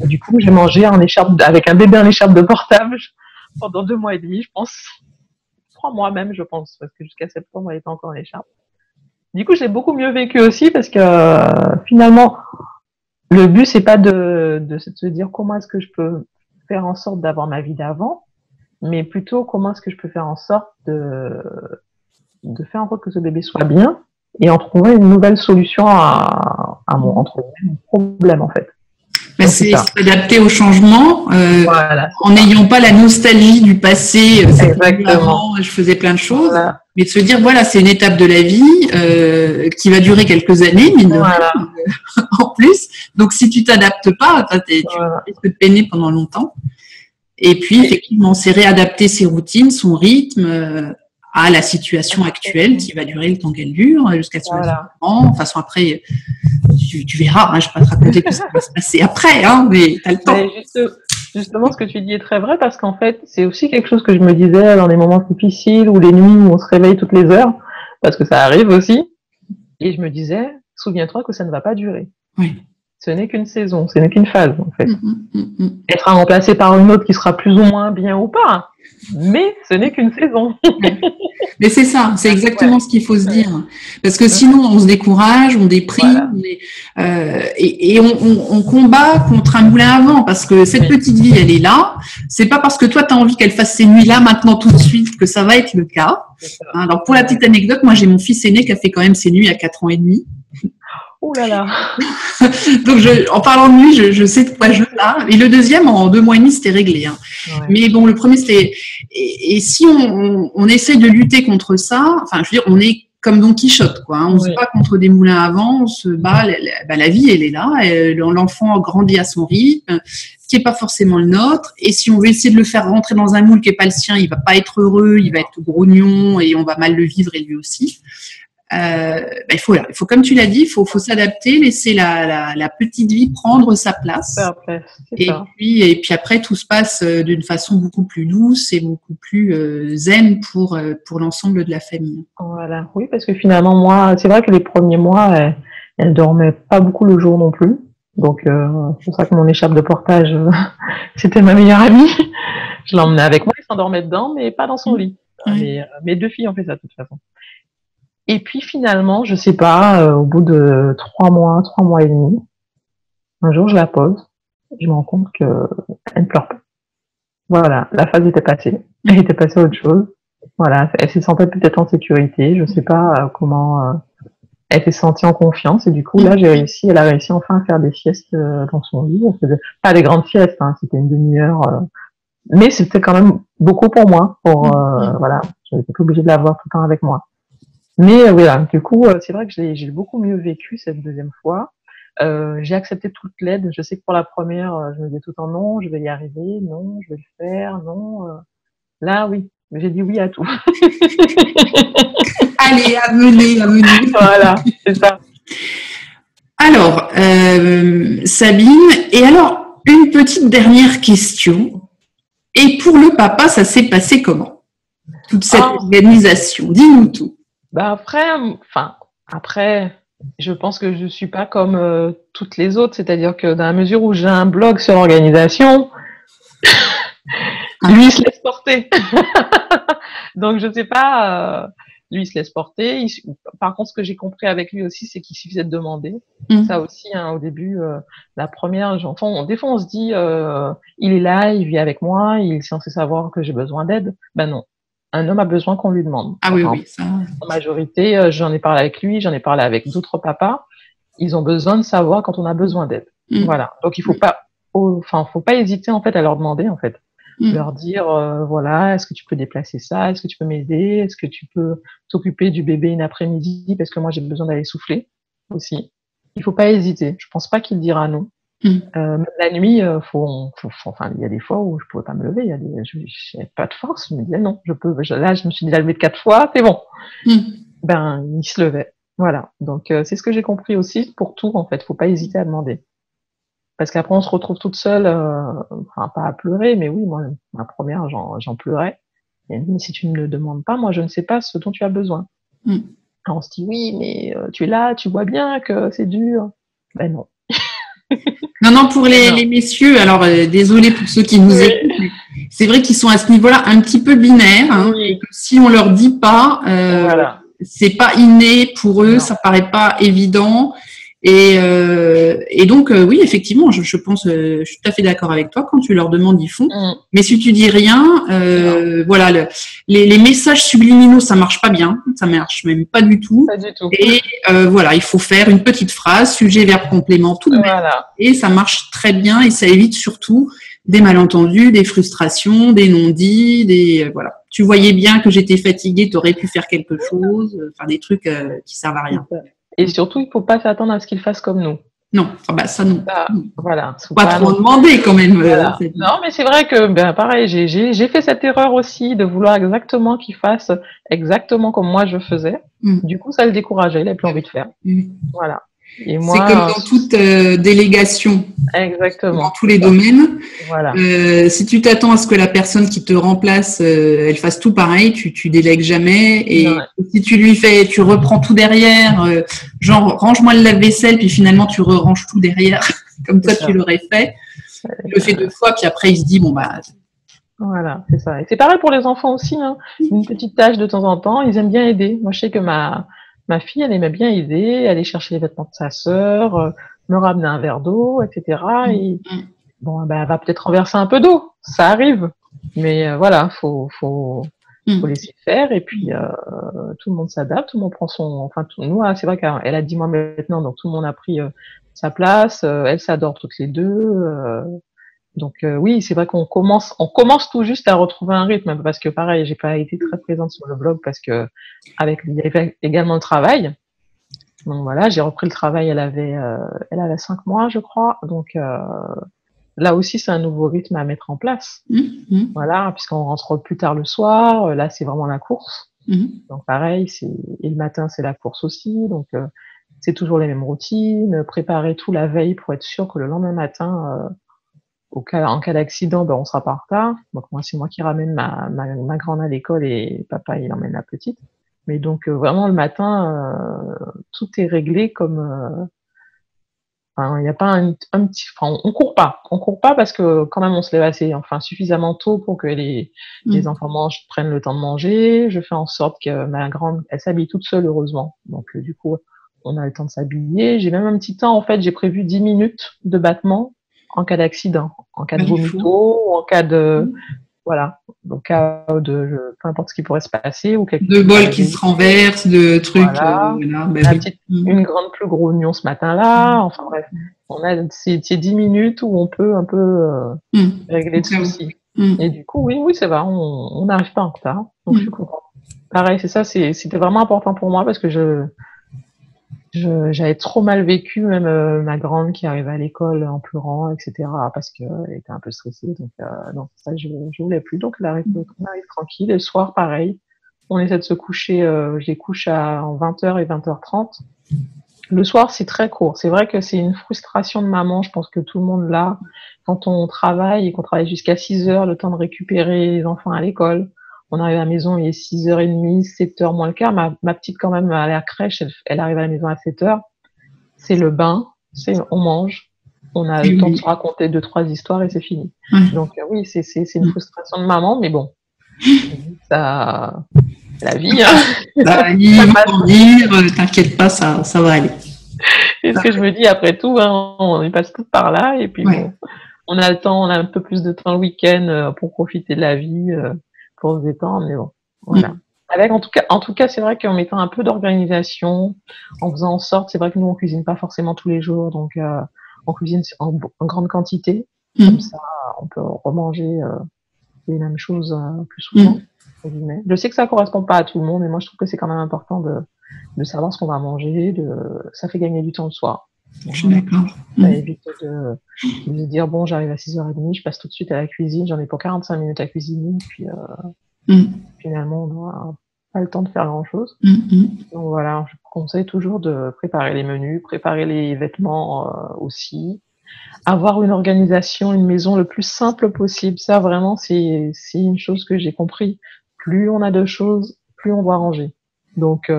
Et du coup, j'ai mangé avec un bébé en écharpe de portage pendant 2 mois et demi, je pense. 3 mois même, je pense, parce que jusqu'à septembre, elle était encore en écharpe. Du coup, j'ai beaucoup mieux vécu aussi parce que finalement, le but, c'est pas de se dire comment est-ce que je peux faire en sorte d'avoir ma vie d'avant, mais plutôt comment est-ce que je peux faire en sorte de faire en sorte que ce bébé soit bien et en trouver une nouvelle solution à mon problème, en fait. Ben c'est s'adapter au changement, en n'ayant pas la nostalgie du passé. Exactement. Je faisais plein de choses, mais de se dire voilà, c'est une étape de la vie qui va durer quelques années, mine de rien, en plus. Donc si tu t'adaptes pas, tu risques de peiner pendant longtemps. Et puis effectivement, c'est réadapter ses routines, son rythme à la situation actuelle qui va durer le temps qu'elle dure jusqu'à ce moment. De toute façon, après, tu verras, hein, je ne vais pas te raconter tout ce qui va se passer après, hein, mais tu as le temps. Justement, ce que tu dis est très vrai parce qu'en fait, c'est aussi quelque chose que je me disais dans les moments difficiles ou les nuits où on se réveille toutes les heures, parce que ça arrive aussi. Et je me disais, souviens-toi que ça ne va pas durer. Oui. Ce n'est qu'une saison, ce n'est qu'une phase, en fait. Elle sera remplacée par une autre qui sera plus ou moins bien ou pas, mais ce n'est qu'une saison. Mais c'est ça, c'est exactement ce qu'il faut se dire. Parce que sinon, on se décourage, on déprime, et on combat contre un moulin à vent, parce que cette petite vie, elle est là. C'est pas parce que toi, tu as envie qu'elle fasse ces nuits-là, maintenant, tout de suite, que ça va être le cas. Alors, pour la petite anecdote, moi, j'ai mon fils aîné qui a fait quand même ses nuits à 4 ans et demi. Oh là là. Donc, en parlant de nuit, je sais de quoi je parle. Et le deuxième, en 2 mois et demi, c'était réglé. Hein. Ouais. Mais bon, le premier, c'était... Et si on essaie de lutter contre ça, enfin, je veux dire, on est comme Don Quichotte, quoi. Hein. On se bat contre des moulins à vent, on se bat... la vie, elle est là. L'enfant grandit à son rythme, qui n'est pas forcément le nôtre. Et si on veut essayer de le faire rentrer dans un moule qui n'est pas le sien, il ne va pas être heureux, il va être grognon et on va mal le vivre, et lui aussi. Il faut, comme tu l'as dit, il faut s'adapter, laisser la petite vie prendre sa place. Et puis après, tout se passe d'une façon beaucoup plus douce et beaucoup plus zen pour l'ensemble de la famille. Voilà, oui, parce que finalement, moi, c'est vrai que les premiers mois, elle dormait pas beaucoup le jour non plus. Donc, c'est pour ça que mon écharpe de portage, c'était ma meilleure amie. Je l'emmenais avec moi, elle s'endormait dedans, mais pas dans son lit. Mais mes 2 filles ont fait ça de toute façon. Et puis finalement, je sais pas, au bout de 3 mois et demi, un jour je la pose, je me rends compte qu'elle ne pleure pas. Voilà, la phase était passée, elle était passée à autre chose. Voilà, elle se sentait peut-être en sécurité, je sais pas comment elle s'est sentie en confiance. Et du coup là, elle a réussi enfin à faire des siestes dans son lit. Pas des grandes siestes, hein, c'était une demi-heure, mais c'était quand même beaucoup pour moi. Voilà, je n'étais pas obligée de l'avoir tout le temps avec moi. Mais voilà, du coup, c'est vrai que j'ai beaucoup mieux vécu cette deuxième fois. J'ai accepté toute l'aide. Je sais que pour la première, je me disais tout le temps non, je vais y arriver, non, je vais le faire, non. Là, oui, j'ai dit oui à tout. Allez, à mener. Voilà, c'est ça. Alors, Sabine, et alors, une petite dernière question. Et pour le papa, ça s'est passé comment? Toute cette organisation, dis-nous tout. Après, je pense que je suis pas comme toutes les autres, c'est-à-dire que dans la mesure où j'ai un blog sur l'organisation, lui il se laisse porter. Donc je sais pas, lui il se laisse porter. Par contre, ce que j'ai compris avec lui aussi, c'est qu'il suffisait de demander. Ça aussi, hein, au début, la première, des fois on se dit, il est là, il vit avec moi, il est censé savoir que j'ai besoin d'aide. Ben non. Un homme a besoin qu'on lui demande. Ah oui, ça. En majorité, j'en ai parlé avec lui, j'en ai parlé avec d'autres papas. Ils ont besoin de savoir quand on a besoin d'aide. Voilà. Donc il faut pas hésiter en fait à leur demander en fait, leur dire voilà, est-ce que tu peux déplacer ça, est-ce que tu peux m'aider, est-ce que tu peux t'occuper du bébé une après-midi parce que moi j'ai besoin d'aller souffler aussi. Il faut pas hésiter. Je pense pas qu'il dira non. Même la nuit, il y a des fois où je pouvais pas me lever, j'avais pas de force, je me disais non, là, je me suis déjà levée 4 fois, c'est bon. Ben, il se levait. Voilà. Donc, c'est ce que j'ai compris aussi pour tout, en fait. Faut pas hésiter à demander. Parce qu'après, on se retrouve toute seule, pas à pleurer, mais oui, moi, ma première, j'en pleurais. Et mais si tu ne le demandes pas, moi, je ne sais pas ce dont tu as besoin. Alors, on se dit oui, mais tu es là, tu vois bien que c'est dur. Ben non. Non, pour les messieurs, alors désolé pour ceux qui nous écoutent, mais c'est vrai qu'ils sont à ce niveau-là un petit peu binaires. Hein, et que si on leur dit pas, c'est pas inné pour eux, ça paraît pas évident. Et donc oui, effectivement, je pense, je suis tout à fait d'accord avec toi. Quand tu leur demandes, ils font. Mais si tu dis rien, voilà, les messages subliminaux, ça marche pas bien, ça marche même pas du tout. Pas du tout. Et voilà, il faut faire une petite phrase, sujet, verbe, complément, tout de même. Et ça marche très bien et ça évite surtout des malentendus, des frustrations, des non-dits, voilà. Tu voyais bien que j'étais fatiguée, tu aurais pu faire quelque chose, faire des trucs qui servent à rien. Et surtout, il ne faut pas s'attendre à ce qu'ils fassent comme nous. Non, ça non. Voilà. Pas trop demander quand même. Voilà. Non, mais c'est vrai que, pareil, j'ai fait cette erreur aussi de vouloir exactement qu'ils fassent exactement comme moi je faisais. Du coup, ça le décourageait, il n'avait plus envie de faire. Voilà. Et moi, c'est comme dans toute délégation. Exactement. Dans tous les domaines. Voilà. Si tu t'attends à ce que la personne qui te remplace, elle fasse tout pareil, tu délègues jamais. Et si tu reprends tout derrière, genre range-moi le lave-vaisselle, puis finalement tu ranges tout derrière, comme toi tu l'aurais fait. Tu le fais 2 fois, puis après il se dit bon bah. Voilà, c'est ça. Et c'est pareil pour les enfants aussi, hein. Une petite tâche de temps en temps, ils aiment bien aider. Moi, je sais que ma fille, elle aimait bien aider, aller chercher les vêtements de sa sœur, me ramener un verre d'eau, etc. Et bon, ben, elle va peut-être renverser un peu d'eau, ça arrive. Mais voilà, faut laisser faire. Et puis tout le monde s'adapte, tout le monde prend nous, c'est vrai qu'elle a 10 mois maintenant, donc tout le monde a pris sa place. Elle s'adore toutes les deux. Donc oui, c'est vrai qu'on commence tout juste à retrouver un rythme, parce que pareil, j'ai pas été très présente sur le blog parce que il y avait également le travail. Donc voilà, j'ai repris le travail, elle avait 5 mois, je crois. Donc là aussi, c'est un nouveau rythme à mettre en place. Voilà, puisqu'on rentre plus tard le soir. Là, c'est vraiment la course. Donc pareil, et le matin, c'est la course aussi. Donc c'est toujours les mêmes routines. Préparer tout la veille pour être sûr que le lendemain matin, en cas d'accident, ben, on sera pas en retard. Donc moi, c'est moi qui ramène ma grande à l'école et papa, il emmène la petite. Mais donc vraiment le matin, tout est réglé comme. Il n'y a pas un petit. Enfin, on court pas parce que quand même on se lève suffisamment tôt pour que les enfants prennent le temps de manger. Je fais en sorte que ma grande, elle s'habille toute seule heureusement. Donc du coup, on a le temps de s'habiller. J'ai même un petit temps, en fait, j'ai prévu 10 minutes de battement en cas d'accident, en cas de vomito, ou en cas de voilà, au cas de peu importe ce qui pourrait se passer, ou de bol qui se renverse, de trucs. Voilà. Une grande plus gros oignon ce matin-là. Enfin bref, on a ces 10 minutes où on peut un peu régler le souci. Et du coup, oui, c'est vrai, on n'arrive pas en retard. Donc je suis contente. Pareil, c'est ça, c'était vraiment important pour moi parce que j'avais trop mal vécu, même ma grande qui arrivait à l'école en pleurant, etc., parce qu'elle était un peu stressée. Donc, non, ça, je voulais plus. Donc, on arrive tranquille. Et le soir, pareil, on essaie de se coucher. Je les couche en 20h et 20h30. Le soir, c'est très court. C'est vrai que c'est une frustration de maman. Je pense que tout le monde l'a. Quand on travaille et qu'on travaille jusqu'à 6h, le temps de récupérer les enfants à l'école. On arrive à la maison, il est 6h30, 7h moins le quart. Ma petite, quand même, à la crèche, elle arrive à la maison à 7h. C'est le bain, on mange. On a le temps de se raconter 2-3 histoires et c'est fini. Donc, oui, c'est une frustration de maman, mais bon. Ça, la vie, hein. La vie, t'inquiète pas, ça va aller. C'est ce que je me dis après tout, hein, on y passe tout par là et puis bon, on a un peu plus de temps le week-end pour profiter de la vie. Pour se détendre, mais bon, voilà. Avec, en tout cas, c'est vrai qu'en mettant un peu d'organisation, en faisant en sorte, c'est vrai que nous, on cuisine pas forcément tous les jours, donc on cuisine en grande quantité, comme ça, on peut remanger les mêmes choses plus souvent. Je sais que ça correspond pas à tout le monde, mais moi, je trouve que c'est quand même important de savoir ce qu'on va manger, ça fait gagner du temps le soir. Je suis d'accord. Ça évite de se dire, bon, j'arrive à 6h30, je passe tout de suite à la cuisine, j'en ai pour 45 minutes à cuisiner, puis finalement, on n'aura pas le temps de faire grand-chose. Donc voilà, je conseille toujours de préparer les menus, préparer les vêtements aussi, avoir une organisation, une maison le plus simple possible. Ça, vraiment, c'est une chose que j'ai compris. Plus on a de choses, plus on doit ranger. Donc,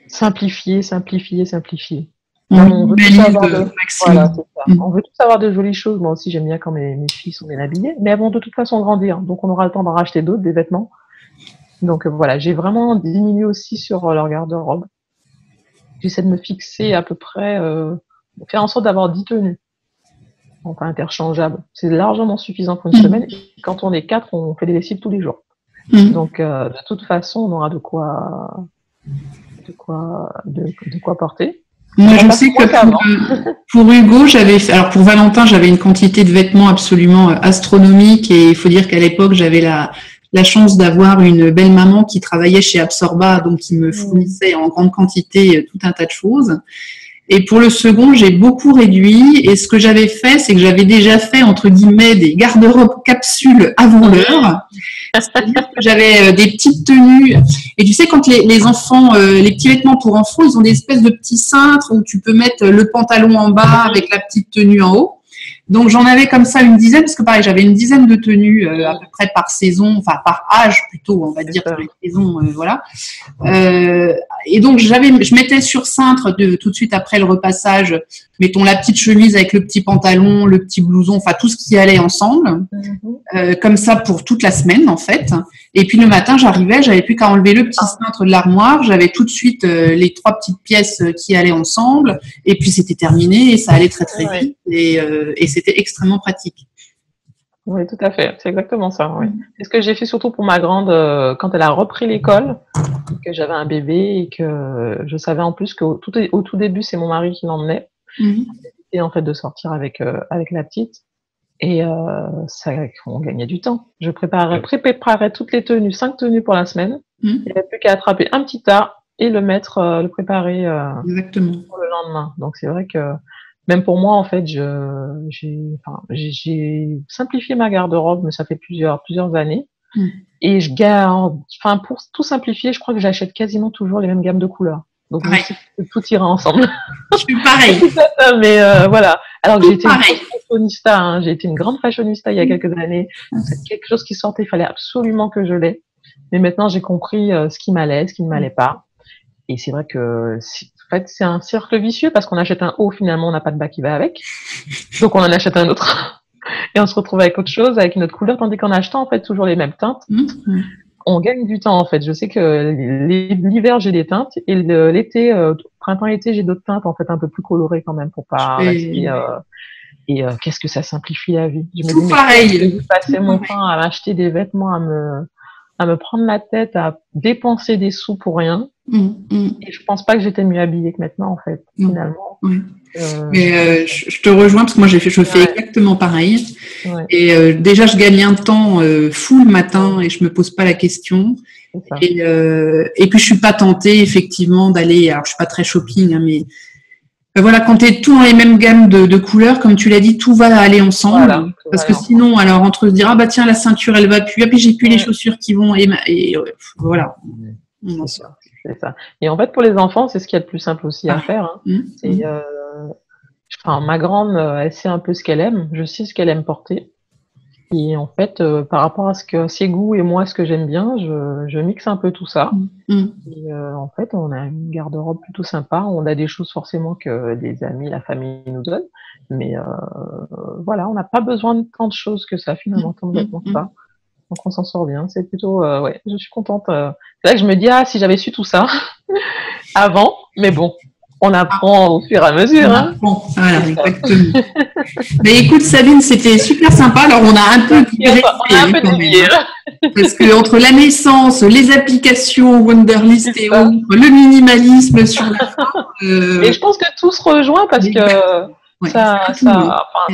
simplifier. On veut tous avoir de jolies choses. Moi aussi, j'aime bien quand mes filles sont bien habillées, mais elles vont de toute façon grandir. Donc, on aura le temps d'en racheter d'autres, des vêtements. Donc, voilà, j'ai vraiment diminué aussi sur leur garde-robe. J'essaie de me fixer à peu près, faire en sorte d'avoir 10 tenues. Enfin, interchangeables. C'est largement suffisant pour une semaine. Et quand on est 4, on fait des lessives tous les jours. Donc, de toute façon, on aura de quoi porter. Moi, je sais que pour Hugo, alors pour Valentin, j'avais une quantité de vêtements absolument astronomique et il faut dire qu'à l'époque, j'avais la chance d'avoir une belle maman qui travaillait chez Absorba, donc qui me fournissait en grande quantité tout un tas de choses. Et pour le second, j'ai beaucoup réduit. Et ce que j'avais fait, c'est que j'avais déjà fait, entre guillemets, des garde-robes capsules avant l'heure. C'est-à-dire que j'avais des petites tenues. Et tu sais, quand les enfants, les petits vêtements pour enfants, ils ont des espèces de petits cintres où tu peux mettre le pantalon en bas avec la petite tenue en haut. Donc, j'en avais comme ça une dizaine, parce que pareil, j'avais une dizaine de tenues à peu près par saison, enfin par âge plutôt, on va dire, sur les saisons, voilà. Et donc, je mettais sur cintre tout de suite après le repassage, mettons la petite chemise avec le petit pantalon, le petit blouson, enfin tout ce qui allait ensemble, comme ça pour toute la semaine en fait. Et puis le matin, j'avais plus qu'à enlever le petit cintre de l'armoire, j'avais tout de suite les 3 petites pièces qui allaient ensemble, et puis c'était terminé, et ça allait très très vite, et c'était extrêmement pratique. Oui, tout à fait. C'est exactement ça. Oui. C'est ce que j'ai fait surtout pour ma grande quand elle a repris l'école, que j'avais un bébé et que je savais en plus qu'au tout début, c'est mon mari qui l'emmenait. Et en fait de sortir avec la petite. Et on gagnait du temps. Je préparais toutes les tenues, 5 tenues pour la semaine. Il n'y avait plus qu'à attraper un petit tas et le préparer Exactement. pour le lendemain. Donc c'est vrai que même pour moi, en fait, j'ai simplifié ma garde-robe, mais ça fait plusieurs années. Et je garde, pour tout simplifier, je crois que j'achète quasiment toujours les mêmes gammes de couleurs. Donc tout ira ensemble. Je suis pareil. Mais voilà. Alors que j'ai été fashionista, j'ai été une grande fashionista il y a quelques années. C'est quelque chose qui sortait, il fallait absolument que je l'aie. Mais maintenant, j'ai compris ce qui m'allait, ce qui ne m'allait pas. Et c'est vrai que en fait, c'est un cercle vicieux parce qu'on achète un haut, finalement, on n'a pas de bas qui va avec. Donc on en achète un autre. Et on se retrouve avec autre chose, avec une autre couleur, tandis qu'en achetant en fait toujours les mêmes teintes, on gagne du temps en fait. Je sais que l'hiver j'ai des teintes et l'été, printemps-été j'ai d'autres teintes en fait un peu plus colorées quand même pour pas rester. Et qu'est-ce que ça simplifie la vie. Je me dis, pareil. Je passais mon temps à m'acheter des vêtements, à me prendre la tête, à dépenser des sous pour rien. Et je pense pas que j'étais mieux habillée que maintenant en fait, finalement. Mais je te rejoins parce que moi je fais exactement pareil. Et déjà je gagne un temps fou le matin et je me pose pas la question. Et puis je suis pas tentée effectivement d'aller. Alors je suis pas très shopping, mais voilà, quand tu es tout dans les mêmes gammes de couleurs, comme tu l'as dit, tout va aller ensemble. Parce que sinon, alors entre se dire ah bah tiens la ceinture elle va plus, et puis j'ai plus les chaussures qui vont et voilà. C'est ça. Et en fait, pour les enfants, c'est ce qu'il y a de plus simple aussi à faire. Ma grande, elle sait un peu ce qu'elle aime. Je sais ce qu'elle aime porter. Et en fait, par rapport à ses goûts et moi, ce que j'aime bien, je mixe un peu tout ça. Et en fait, on a une garde-robe plutôt sympa. On a des choses forcément que des amis, la famille nous donnent. Mais voilà, on n'a pas besoin de tant de choses que ça, finalement, tant de vêtements que ça. Donc on s'en sort bien. C'est plutôt, je suis contente. C'est là que je me dis, si j'avais su tout ça avant, mais bon, on apprend au fur et à mesure. Voilà, exactement. Mais écoute Sabine, c'était super sympa. Alors on a un peu dévié, parce que entre la naissance, les applications Wunderlist et autres, le minimalisme sur la fin. Et je pense que tout se rejoint parce que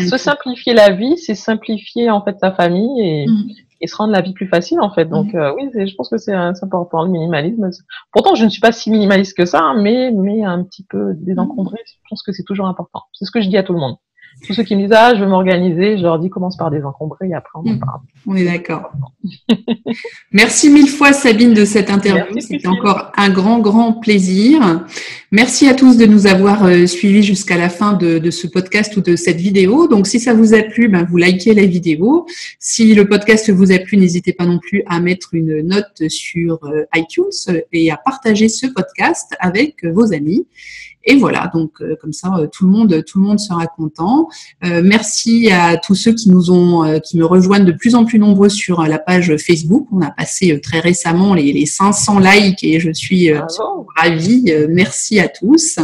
se simplifier la vie, c'est simplifier en fait sa famille et se rendre la vie plus facile en fait. Donc je pense que c'est important le minimalisme. Pourtant je ne suis pas si minimaliste que ça, mais un petit peu désencombré, je pense que c'est toujours important. C'est ce que je dis à tout le monde. Tous ceux qui me disent je veux m'organiser, je leur dis commence par désencombrer et après on en parle. On est d'accord. Merci mille fois Sabine de cette interview. C'était encore un grand plaisir. Merci à tous de nous avoir suivis jusqu'à la fin de ce podcast ou de cette vidéo. Donc si ça vous a plu, vous likez la vidéo. Si le podcast vous a plu, n'hésitez pas non plus à mettre une note sur iTunes et à partager ce podcast avec vos amis. Et voilà, donc comme ça, tout le monde sera content. Merci à tous ceux qui me rejoignent de plus en plus nombreux sur la page Facebook. On a passé très récemment les 500 likes et je suis ravie. Merci à tous.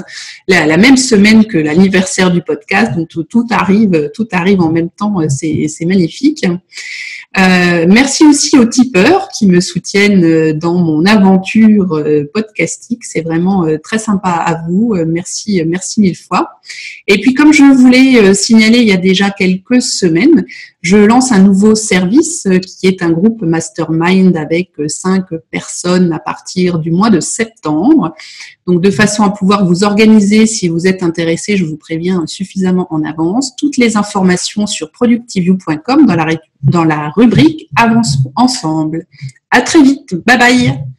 La même semaine que l'anniversaire du podcast, donc tout arrive en même temps. C'est magnifique. Merci aussi aux tipeurs qui me soutiennent dans mon aventure podcastique. C'est vraiment très sympa à vous. Merci mille fois. Et puis, comme je vous l'ai signalé il y a déjà quelques semaines, je lance un nouveau service qui est un groupe mastermind avec 5 personnes à partir du mois de septembre. Donc, de façon à pouvoir vous organiser, si vous êtes intéressé, je vous préviens suffisamment en avance. Toutes les informations sur productiveyou.com dans la rubrique Avançons ensemble. À très vite. Bye bye.